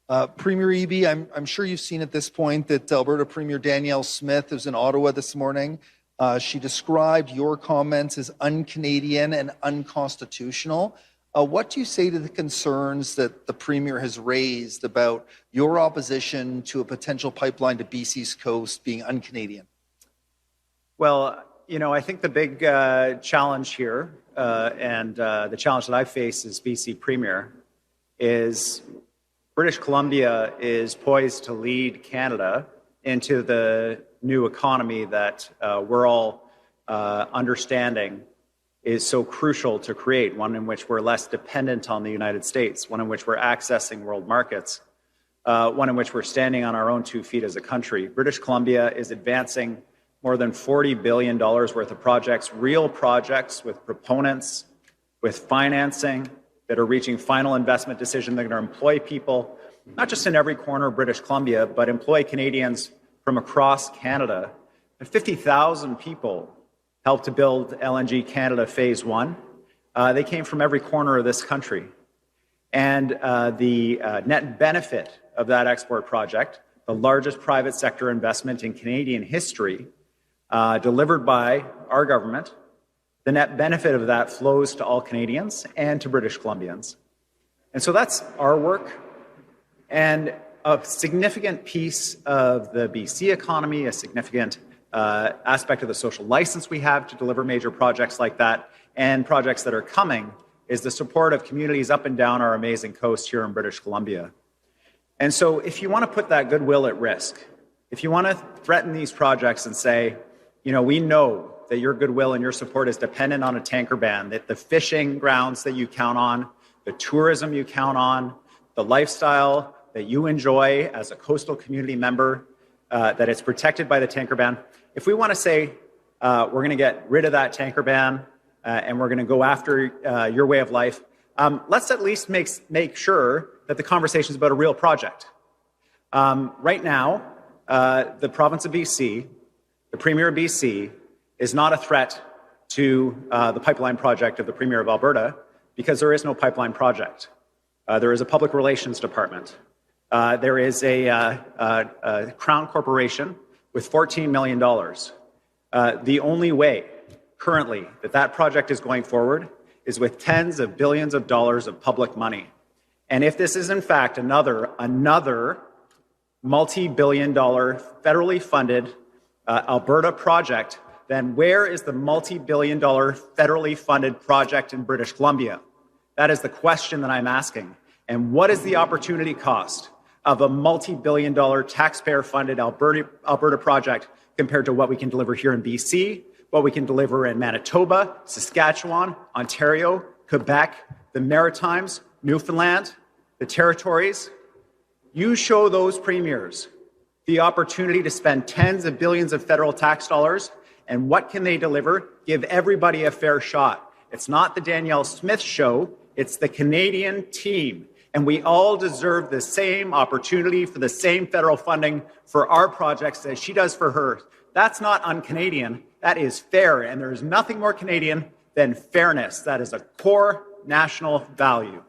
Premier Eby, I'm sure you've seen at this point that Alberta Premier Danielle Smith is in Ottawa this morning. She described your comments as un-Canadian and unconstitutional. What do you say to the concerns that the Premier has raised about your opposition to a potential pipeline to BC's coast being un-Canadian? Well, I think the big challenge here, and the challenge that I face as BC Premier, is British Columbia is poised to lead Canada into the new economy that we're all understanding is so crucial to create, one in which we're less dependent on the United States, one in which we're accessing world markets, one in which we're standing on our own 2 feet as a country. British Columbia is advancing more than $40 billion worth of projects, real projects with proponents, with financing that are reaching final investment decision. They're going to employ people, not just in every corner of British Columbia, but employ Canadians from across Canada. And 50,000 people helped to build LNG Canada Phase 1. They came from every corner of this country. And the net benefit of that export project, the largest private sector investment in Canadian history, delivered by our government, the net benefit of that flows to all Canadians and to British Columbians. And so that's our work. And a significant piece of the BC economy, a significant aspect of the social license we have to deliver major projects like that and projects that are coming is the support of communities up and down our amazing coast here in British Columbia. And so if you want to put that goodwill at risk, if you want to threaten these projects and say, we know that your goodwill and your support is dependent on a tanker ban, that the fishing grounds that you count on, the tourism you count on, the lifestyle that you enjoy as a coastal community member, that it's protected by the tanker ban. If we want to say we're going to get rid of that tanker ban and we're going to go after your way of life, let's at least make sure that the conversation is about a real project. Right now, the province of BC, the Premier of BC, is not a threat to the pipeline project of the Premier of Alberta because there is no pipeline project. There is a public relations department. There is a Crown Corporation with $14 million. The only way currently that project is going forward is with tens of billions of dollars of public money. And if this is in fact another multi-billion-dollar federally funded Alberta project, then where is the multi-billion-dollar federally funded project in British Columbia? That is the question that I'm asking. And what is the opportunity cost of a multi-billion-dollar taxpayer-funded Alberta project compared to what we can deliver here in BC, what we can deliver in Manitoba, Saskatchewan, Ontario, Quebec, the Maritimes, Newfoundland, the Territories? You show those premiers the opportunity to spend tens of billions of federal tax dollars, and what can they deliver? Give everybody a fair shot. It's not the Danielle Smith show, it's the Canadian team. And we all deserve the same opportunity for the same federal funding for our projects as she does for hers. That's not un-Canadian, that is fair, and there is nothing more Canadian than fairness. That is a core national value.